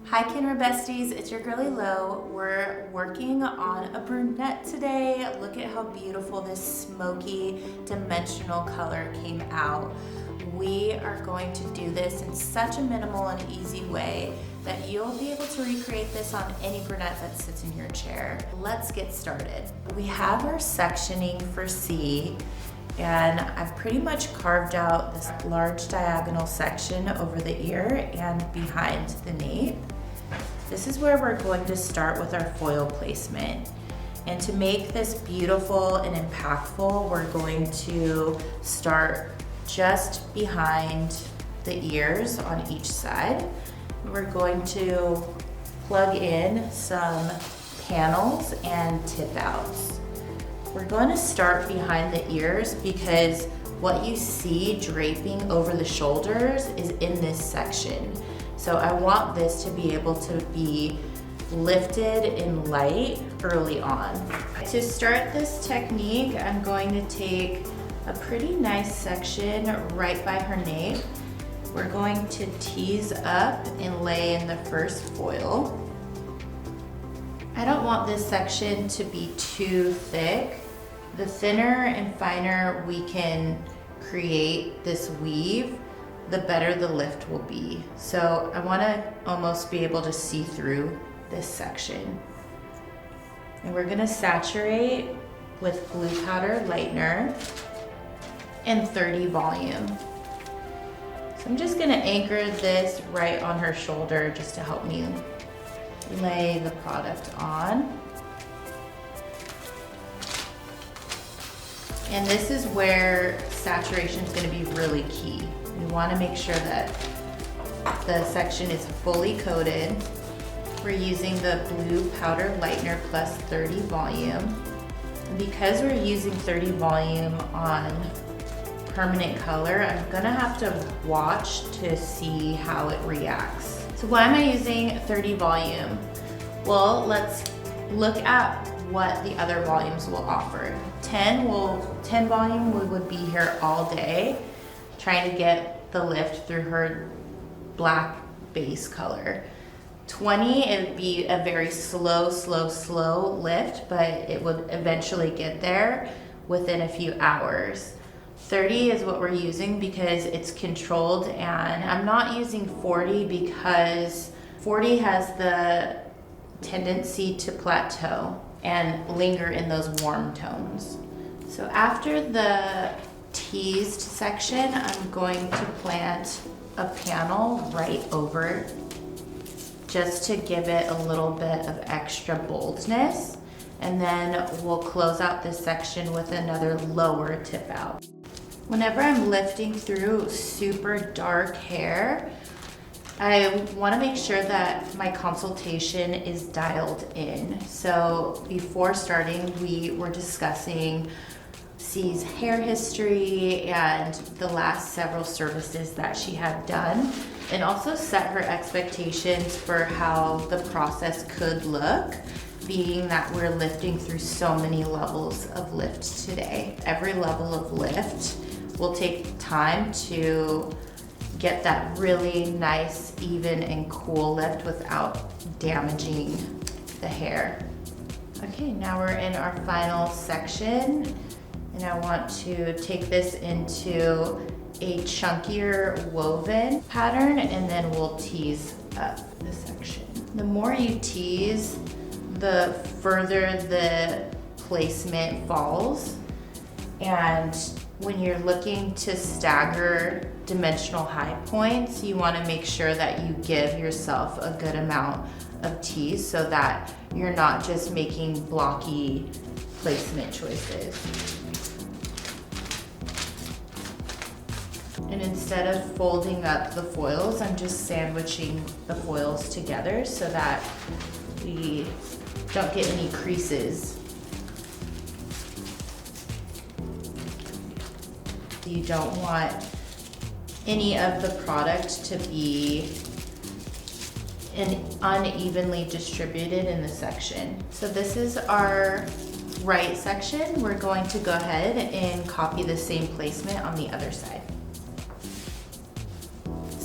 Hi Kenra Besties, it's your girly Lo. We're working on a brunette today. Look at how beautiful this smoky dimensional color came out. We are going to do this in such a minimal and easy way that you'll be able to recreate this on any brunette that sits in your chair. Let's get started. We have our sectioning for C, and I've pretty much carved out this large diagonal section over the ear and behind the nape. This is where we're going to start with our foil placement. And to make this beautiful and impactful, we're going to start just behind the ears on each side. We're going to plug in some panels and tip outs. We're going to start behind the ears because what you see draping over the shoulders is in this section. So I want this to be able to be lifted in light early on. To start this technique, I'm going to take a pretty nice section right by her nape. We're going to tease up and lay in the first foil. I don't want this section to be too thick. The thinner and finer we can create this weave, the better the lift will be. So I want to almost be able to see through this section. And we're going to saturate with Glue Powder Lightener and 30 volume. So I'm just going to anchor this right on her shoulder just to help me lay the product on. And this is where saturation is going to be really key. We want to make sure that the section is fully coated. We're using the Glue Powder Lightener plus 30 volume. And because we're using 30 volume on permanent color, I'm gonna have to watch to see how it reacts. So why am I using 30 volume? Well, let's look at what the other volumes will offer. 10 volume, we would be here all day trying to get the lift through her black base color. 20, it would be a very slow lift, but it would eventually get there within a few hours. 30 is what we're using because it's controlled, and I'm not using 40 because 40 has the tendency to plateau and linger in those warm tones. So after the teased section, I'm going to plant a panel right over just to give it a little bit of extra boldness, and then we'll close out this section with another lower tip out. Whenever I'm lifting through super dark hair, I want to make sure that my consultation is dialed in. So before starting, we were discussing C's hair history and the last several services that she had done, and also set her expectations for how the process could look, being that we're lifting through so many levels of lift today. Every level of lift will take time to get that really nice, even and cool lift without damaging the hair. Okay, now we're in our final section, and I want to take this into a chunkier woven pattern, and then we'll tease up the section. The more you tease, the further the placement falls, and when you're looking to stagger dimensional high points, you want to make sure that you give yourself a good amount of tease so that you're not just making blocky placement choices. And instead of folding up the foils, I'm just sandwiching the foils together so that we don't get any creases. You don't want any of the product to be unevenly distributed in the section. So this is our right section. We're going to go ahead and copy the same placement on the other side.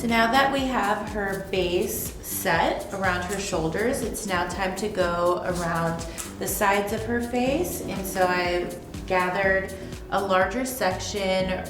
So now that we have her base set around her shoulders, it's now time to go around the sides of her face. And so I gathered a larger section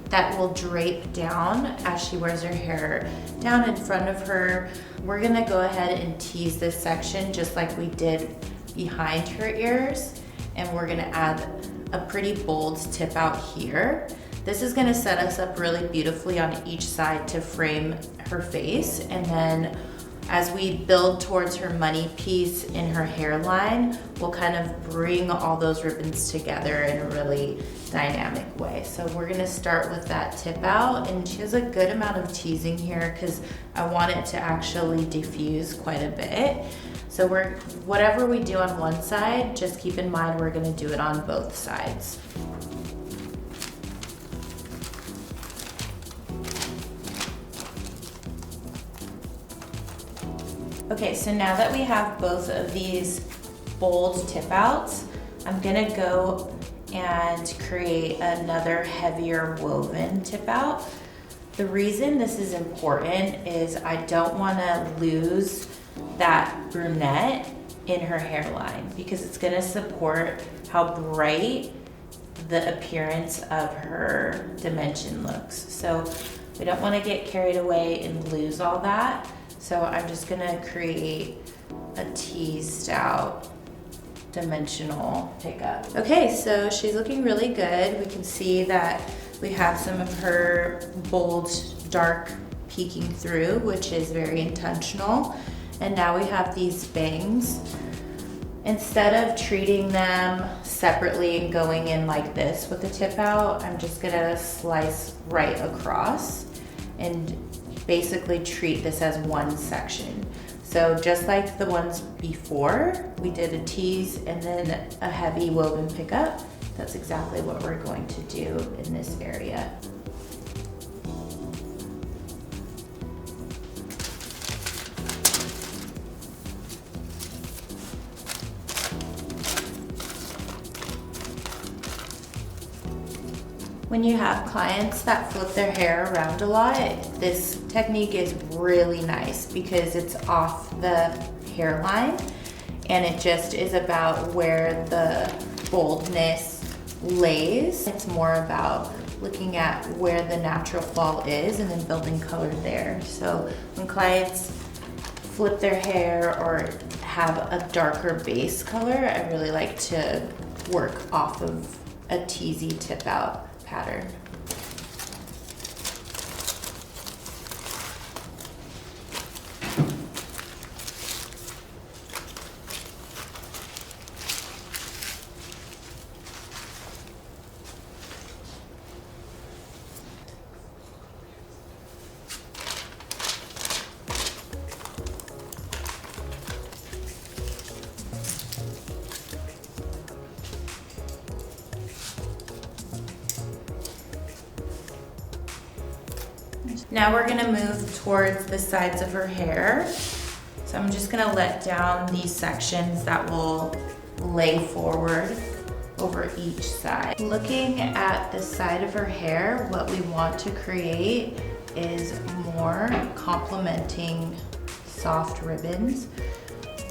that will drape down as she wears her hair down in front of her. We're gonna go ahead and tease this section just like we did behind her ears. And we're gonna add a pretty bold tip out here. This is gonna set us up really beautifully on each side to frame her face. And then as we build towards her money piece in her hairline, we'll kind of bring all those ribbons together in a really dynamic way. So we're gonna start with that tip out, and she has a good amount of teasing here because I want it to actually diffuse quite a bit. So whatever we do on one side, just keep in mind we're gonna do it on both sides. Okay, so now that we have both of these bold tip outs, I'm gonna go and create another heavier woven tip out. The reason this is important is I don't wanna lose that brunette in her hairline because it's gonna support how bright the appearance of her dimension looks. So we don't wanna get carried away and lose all that. So I'm just gonna create a teased out dimensional pickup. Okay, so she's looking really good. We can see that we have some of her bold dark peeking through, which is very intentional. And now we have these bangs. Instead of treating them separately and going in like this with the tip out, I'm just gonna slice right across and basically treat this as one section. So just like the ones before, we did a tease and then a heavy woven pickup. That's exactly what we're going to do in this area. When you have clients that flip their hair around a lot, this technique is really nice because it's off the hairline and it just is about where the boldness lays. It's more about looking at where the natural fall is and then building color there. So when clients flip their hair or have a darker base color, I really like to work off of a teasy tip out pattern. Now we're gonna move towards the sides of her hair. So I'm just gonna let down these sections that will lay forward over each side. Looking at the side of her hair, what we want to create is more complementing soft ribbons.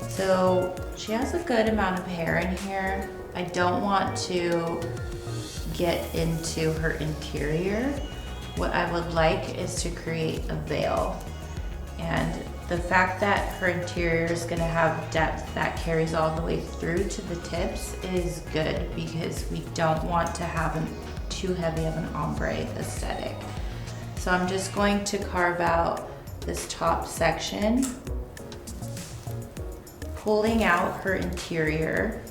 So she has a good amount of hair in here. I don't want to get into her interior. What I would like is to create a veil. And the fact that her interior is gonna have depth that carries all the way through to the tips is good because we don't want to have too heavy of an ombre aesthetic. So I'm just going to carve out this top section, pulling out her interior,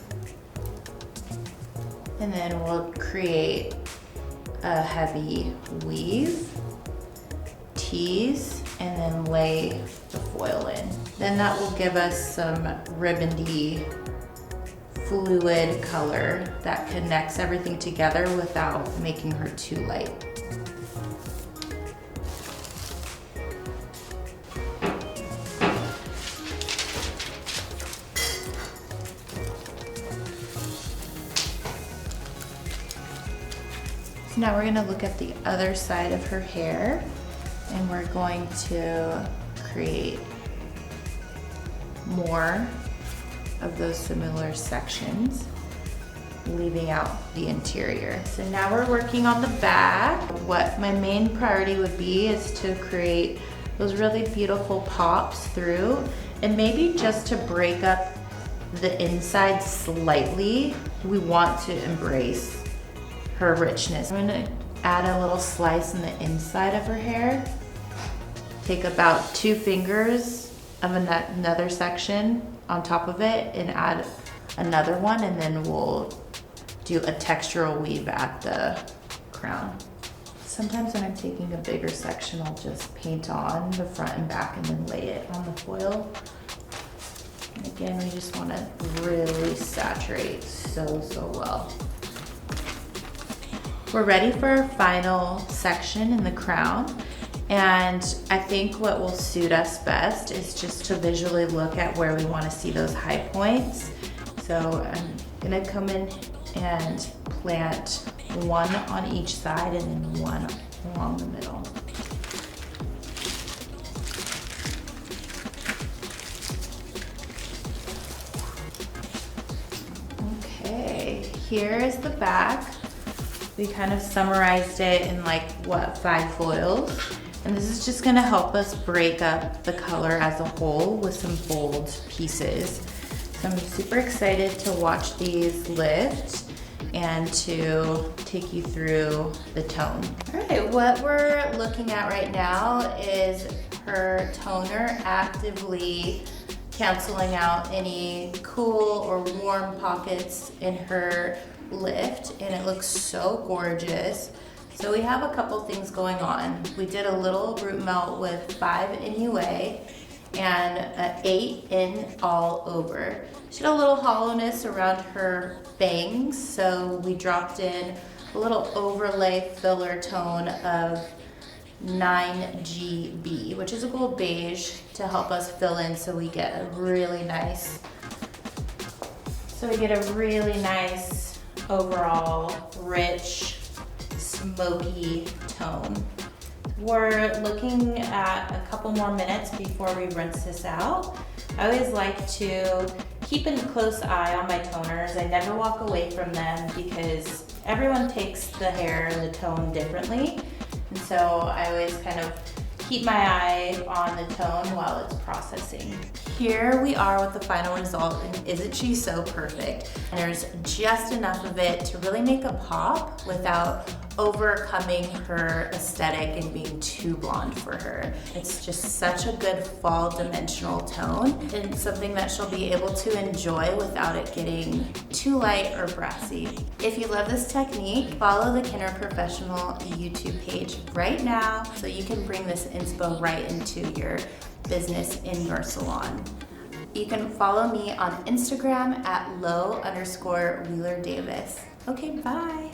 and then we'll create a heavy weave, tease, and then lay the foil in. Then that will give us some ribbon-y fluid color that connects everything together without making her too light. Now we're gonna look at the other side of her hair And we're going to create more of those similar sections, leaving out the interior. So now we're working on the back. What my main priority would be is to create those really beautiful pops through, and maybe just to break up the inside slightly. We want to embrace her richness. I'm gonna add a little slice in the inside of her hair. Take about 2 fingers of another section on top of it and add another one, and then we'll do a textural weave at the crown. Sometimes when I'm taking a bigger section, I'll just paint on the front and back and then lay it on the foil. And again, we just want to really saturate so well. We're ready for our final section in the crown. And I think what will suit us best is just to visually look at where we want to see those high points. So I'm gonna come in and plant one on each side and then one along the middle. Okay, here is the back. We kind of summarized it in like, what, 5 foils? And this is just gonna help us break up the color as a whole with some bold pieces. So I'm super excited to watch these lift and to take you through the tone. All right, what we're looking at right now is her toner actively canceling out any cool or warm pockets in her lift, and it looks so gorgeous. So we have a couple things going on. We did a little root melt with 5 NUA and 8 in all over. She had a little hollowness around her bangs, so we dropped in a little overlay filler tone of 9GB, which is a gold beige, to help us fill in so we get a really nice overall rich, smoky tone. We're looking at a couple more minutes before we rinse this out. I always like to keep a close eye on my toners. I never walk away from them because everyone takes the hair and the tone differently. And so I always kind of keep my eye on the tone while it's processing. Here we are with the final result, and isn't she so perfect? And there's just enough of it to really make a pop without overcoming her aesthetic and being too blonde for her. It's just such a good fall dimensional tone and something that she'll be able to enjoy without it getting too light or brassy. If you love this technique, follow the Kenner Professional YouTube page right now so you can bring this inspo right into your business in your salon. You can follow me on Instagram at @low_Wheeler Davis. Okay, bye.